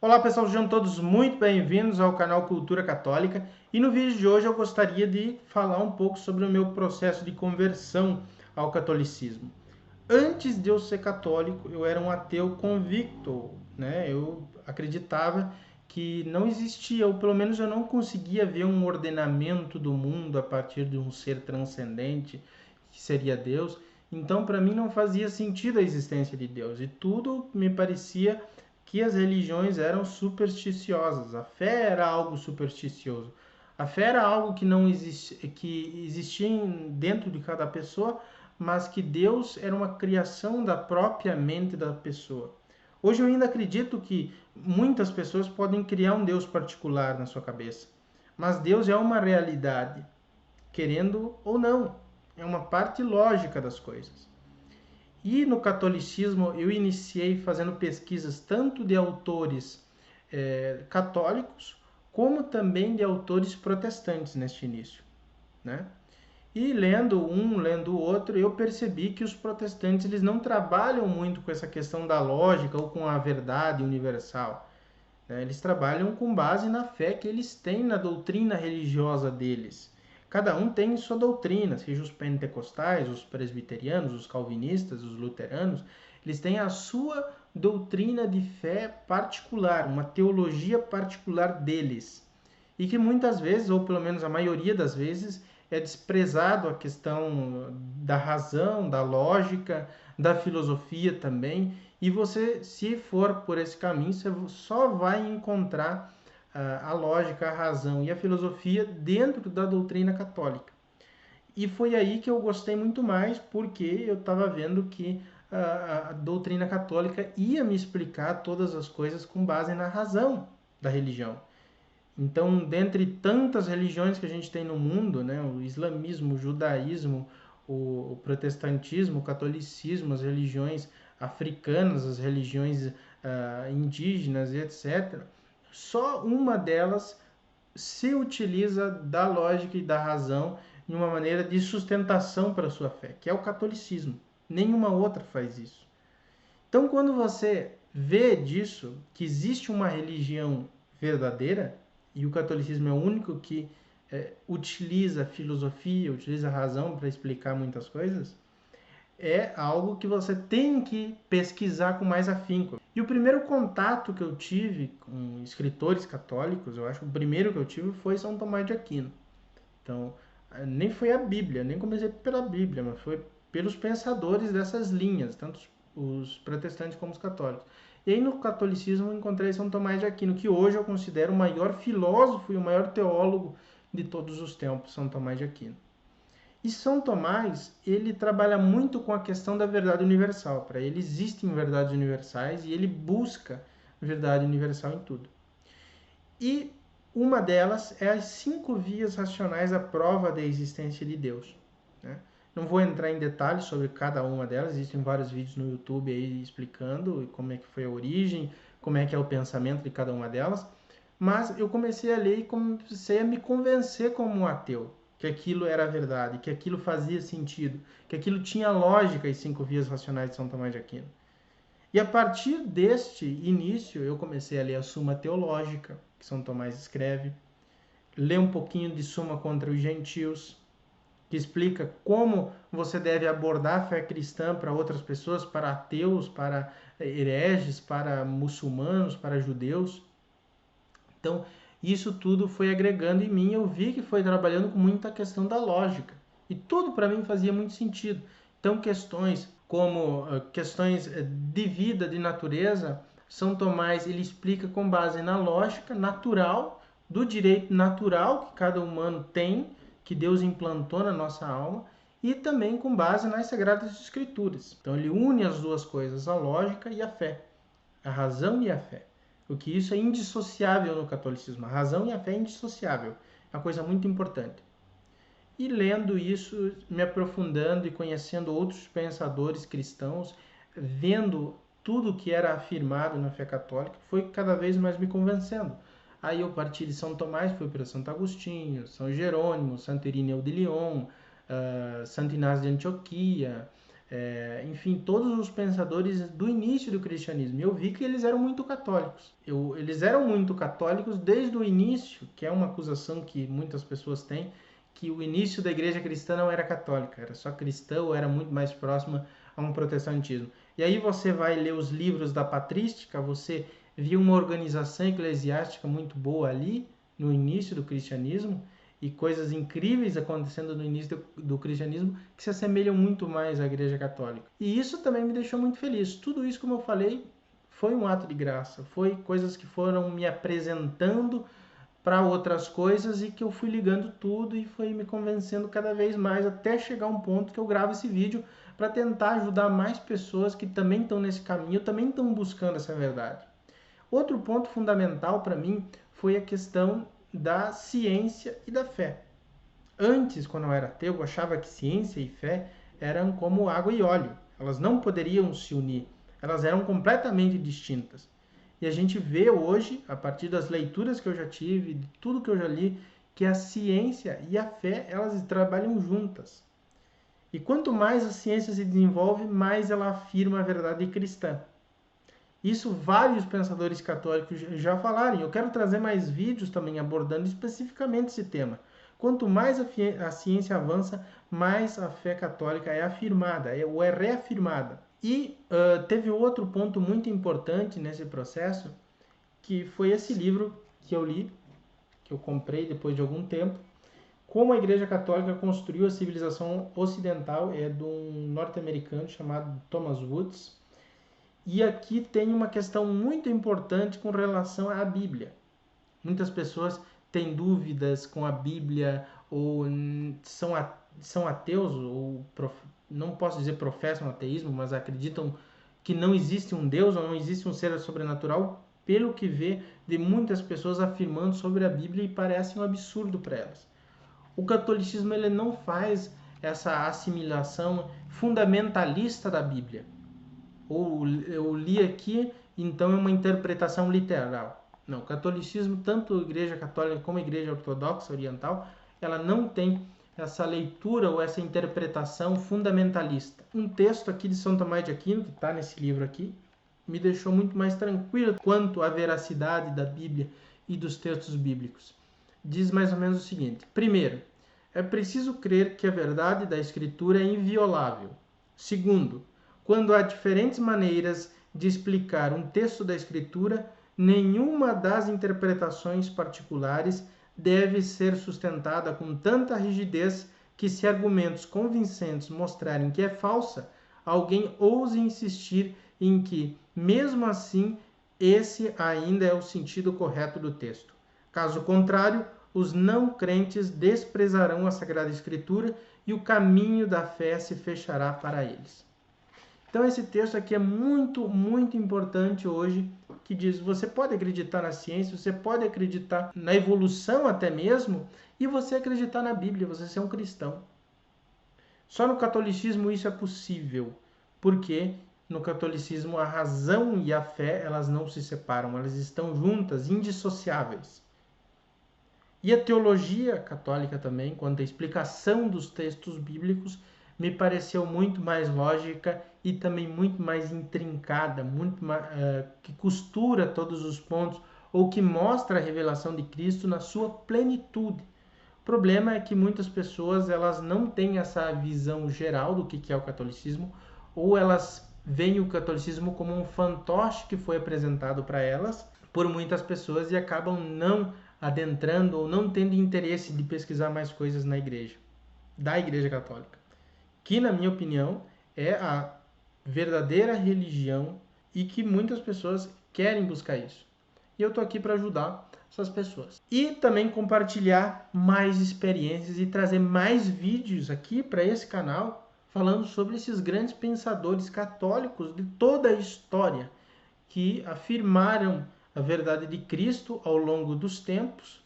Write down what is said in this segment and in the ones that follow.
Olá pessoal, sejam todos muito bem-vindos ao canal Cultura Católica e no vídeo de hoje eu gostaria de falar um pouco sobre o meu processo de conversão ao catolicismo. Antes de eu ser católico, eu era um ateu convicto, né? Eu acreditava que não existia, ou pelo menos eu não conseguia ver um ordenamento do mundo a partir de um ser transcendente, que seria Deus. Então, para mim, não fazia sentido a existência de Deus. E tudo me parecia que as religiões eram supersticiosas. A fé era algo supersticioso. A fé era algo que não que existia dentro de cada pessoa, mas que Deus era uma criação da própria mente da pessoa. Hoje eu ainda acredito que muitas pessoas podem criar um Deus particular na sua cabeça, mas Deus é uma realidade, querendo ou não, é uma parte lógica das coisas. E no catolicismo eu iniciei fazendo pesquisas tanto de autores católicos como também de autores protestantes neste início, né? E lendo um, lendo o outro, eu percebi que os protestantes eles não trabalham muito com essa questão da lógica ou com a verdade universal, né? Eles trabalham com base na fé que eles têm na doutrina religiosa deles. Cada um tem sua doutrina, seja os pentecostais, os presbiterianos, os calvinistas, os luteranos, eles têm a sua doutrina de fé particular, uma teologia particular deles. E que muitas vezes, ou pelo menos a maioria das vezes, é desprezado a questão da razão, da lógica, da filosofia também. E você, se for por esse caminho, você só vai encontrar a lógica, a razão e a filosofia dentro da doutrina católica. E foi aí que eu gostei muito mais, porque eu estava vendo que a doutrina católica ia me explicar todas as coisas com base na razão da religião. Então, dentre tantas religiões que a gente tem no mundo, né, o islamismo, o judaísmo, o protestantismo, o catolicismo, as religiões africanas, as religiões indígenas, etc., só uma delas se utiliza da lógica e da razão de uma maneira de sustentação para a sua fé, que é o catolicismo. Nenhuma outra faz isso. Então, quando você vê disso, que existe uma religião verdadeira, e o catolicismo é o único que utiliza a filosofia, utiliza a razão para explicar muitas coisas, é algo que você tem que pesquisar com mais afinco. E o primeiro contato que eu tive com escritores católicos, eu acho que o primeiro que eu tive foi São Tomás de Aquino. Então, nem foi a Bíblia, nem comecei pela Bíblia, mas foi pelos pensadores dessas linhas, tanto os protestantes como os católicos. E aí no catolicismo eu encontrei São Tomás de Aquino, que hoje eu considero o maior filósofo e o maior teólogo de todos os tempos, São Tomás de Aquino. E São Tomás, ele trabalha muito com a questão da verdade universal. Para ele existem verdades universais e ele busca verdade universal em tudo. E uma delas é as 5 vias racionais à prova da existência de Deus, né? Não vou entrar em detalhes sobre cada uma delas, existem vários vídeos no YouTube aí explicando como é que foi a origem, como é que é o pensamento de cada uma delas, mas eu comecei a ler e comecei a me convencer como um ateu, que aquilo era verdade, que aquilo fazia sentido, que aquilo tinha lógica, as 5 vias racionais de São Tomás de Aquino. E a partir deste início, eu comecei a ler a Suma Teológica, que São Tomás escreve, ler um pouquinho de Suma contra os Gentios, que explica como você deve abordar a fé cristã para outras pessoas, para ateus, para hereges, para muçulmanos, para judeus. Então, isso tudo foi agregando em mim, eu vi que foi trabalhando com muita questão da lógica. E tudo para mim fazia muito sentido. Então, questões como questões de vida, de natureza, São Tomás ele explica com base na lógica natural, do direito natural que cada humano tem, que Deus implantou na nossa alma, e também com base nas Sagradas Escrituras. Então ele une as duas coisas, a lógica e a fé, a razão e a fé. Porque isso é indissociável no catolicismo. A razão e a fé é indissociável. É uma coisa muito importante. E lendo isso, me aprofundando e conhecendo outros pensadores cristãos, vendo tudo que era afirmado na fé católica, foi cada vez mais me convencendo. Aí eu parti de São Tomás, fui para Santo Agostinho, São Jerônimo, Santo Irineu de Lyon, Santo Inácio de Antioquia, enfim, todos os pensadores do início do cristianismo. Eu vi que eles eram muito católicos. Eles eram muito católicos desde o início, que é uma acusação que muitas pessoas têm, que o início da igreja cristã não era católica, era só cristã ou era muito mais próxima a um protestantismo. E aí você vai ler os livros da patrística, você viu uma organização eclesiástica muito boa ali, no início do cristianismo, e coisas incríveis acontecendo no início do cristianismo que se assemelham muito mais à Igreja Católica. E isso também me deixou muito feliz. Tudo isso, como eu falei, foi um ato de graça. Foi coisas que foram me apresentando para outras coisas e que eu fui ligando tudo e foi me convencendo cada vez mais até chegar a um ponto que eu gravo esse vídeo para tentar ajudar mais pessoas que também estão nesse caminho, também estão buscando essa verdade. Outro ponto fundamental para mim foi a questão da ciência e da fé. Antes, quando eu era ateu, eu achava que ciência e fé eram como água e óleo. Elas não poderiam se unir. Elas eram completamente distintas. E a gente vê hoje, a partir das leituras que eu já tive, de tudo que eu já li, que a ciência e a fé, elas trabalham juntas. E quanto mais a ciência se desenvolve, mais ela afirma a verdade cristã. Isso vários pensadores católicos já falaram. Eu quero trazer mais vídeos também abordando especificamente esse tema. Quanto mais a ciência avança, mais a fé católica é afirmada, ou é reafirmada. E teve outro ponto muito importante nesse processo, que foi esse livro que eu li, que eu comprei depois de algum tempo, Como a Igreja Católica Construiu a Civilização Ocidental, é de um norte-americano chamado Thomas Woods. E aqui tem uma questão muito importante com relação à Bíblia. Muitas pessoas têm dúvidas com a Bíblia, ou são ateus, ou não posso dizer professam ateísmo, mas acreditam que não existe um Deus ou não existe um ser sobrenatural, pelo que vê de muitas pessoas afirmando sobre a Bíblia e parece um absurdo para elas. O catolicismo ele não faz essa assimilação fundamentalista da Bíblia. Ou eu li aqui, então é uma interpretação literal. Não, o catolicismo, tanto a Igreja Católica como a Igreja Ortodoxa Oriental, ela não tem essa leitura ou essa interpretação fundamentalista. Um texto aqui de São Tomás de Aquino, que está nesse livro aqui, me deixou muito mais tranquilo quanto à veracidade da Bíblia e dos textos bíblicos. Diz mais ou menos o seguinte: primeiro, é preciso crer que a verdade da Escritura é inviolável. Segundo, quando há diferentes maneiras de explicar um texto da Escritura, nenhuma das interpretações particulares deve ser sustentada com tanta rigidez que, se argumentos convincentes mostrarem que é falsa, alguém ouse insistir em que, mesmo assim, esse ainda é o sentido correto do texto. Caso contrário, os não crentes desprezarão a Sagrada Escritura e o caminho da fé se fechará para eles. Então esse texto aqui é muito, muito importante hoje, que diz, você pode acreditar na ciência, você pode acreditar na evolução até mesmo, e você acreditar na Bíblia, você ser um cristão. Só no catolicismo isso é possível, porque no catolicismo a razão e a fé, elas não se separam, elas estão juntas, indissociáveis. E a teologia católica também, quanto à explicação dos textos bíblicos, me pareceu muito mais lógica e também muito mais intrincada, muito mais, que costura todos os pontos, ou que mostra a revelação de Cristo na sua plenitude. O problema é que muitas pessoas elas não têm essa visão geral do que é o catolicismo, ou elas veem o catolicismo como um fantoche que foi apresentado para elas por muitas pessoas e acabam não adentrando ou não tendo interesse de pesquisar mais coisas na igreja, da Igreja Católica, que, na minha opinião, é a verdadeira religião e que muitas pessoas querem buscar isso. E eu estou aqui para ajudar essas pessoas. E também compartilhar mais experiências e trazer mais vídeos aqui para esse canal falando sobre esses grandes pensadores católicos de toda a história que afirmaram a verdade de Cristo ao longo dos tempos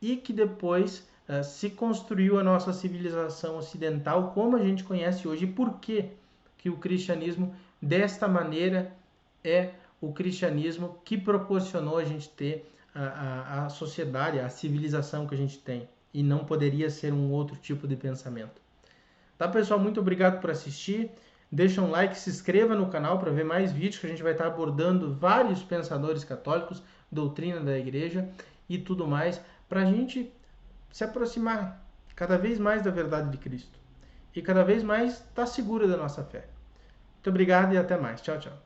e que depois se construiu a nossa civilização ocidental como a gente conhece hoje. E por que o cristianismo desta maneira é o cristianismo que proporcionou a gente ter a sociedade, a civilização que a gente tem, e não poderia ser um outro tipo de pensamento. Tá, pessoal? Muito obrigado por assistir. deixa um like, se inscreva no canal para ver mais vídeos que a gente vai estar abordando vários pensadores católicos, doutrina da igreja e tudo mais, para a gente se aproximar cada vez mais da verdade de Cristo e cada vez mais estar seguro da nossa fé. Muito obrigado e até mais. Tchau, tchau.